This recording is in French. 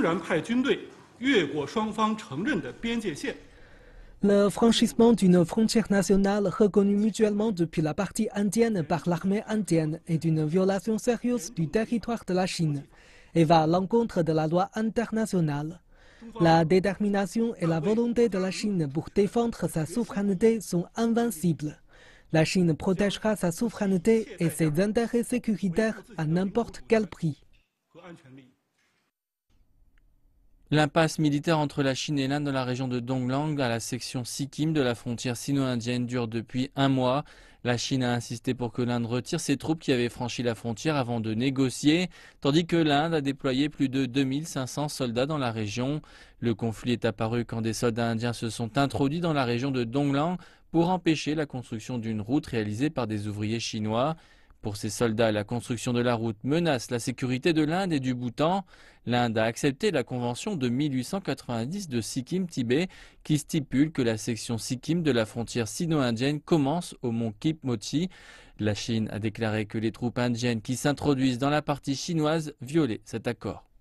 然派军队越过双方承认的边界线。 Le franchissement d'une frontière nationale reconnue mutuellement depuis la partie indienne par l'armée indienne est une violation sérieuse du territoire de la Chine et va à l'encontre de la loi internationale. La détermination et la volonté de la Chine pour défendre sa souveraineté sont invincibles. La Chine protégera sa souveraineté et ses intérêts sécuritaires à n'importe quel prix. L'impasse militaire entre la Chine et l'Inde dans la région de Donglang, à la section Sikkim de la frontière sino-indienne, dure depuis un mois. La Chine a insisté pour que l'Inde retire ses troupes qui avaient franchi la frontière avant de négocier, tandis que l'Inde a déployé plus de 2500 soldats dans la région. Le conflit est apparu quand des soldats indiens se sont introduits dans la région de Donglang pour empêcher la construction d'une route réalisée par des ouvriers chinois. Pour ces soldats, la construction de la route menace la sécurité de l'Inde et du Bhoutan. L'Inde a accepté la convention de 1890 de Sikkim-Tibet qui stipule que la section Sikkim de la frontière sino-indienne commence au mont Kipmoti. La Chine a déclaré que les troupes indiennes qui s'introduisent dans la partie chinoise violaient cet accord.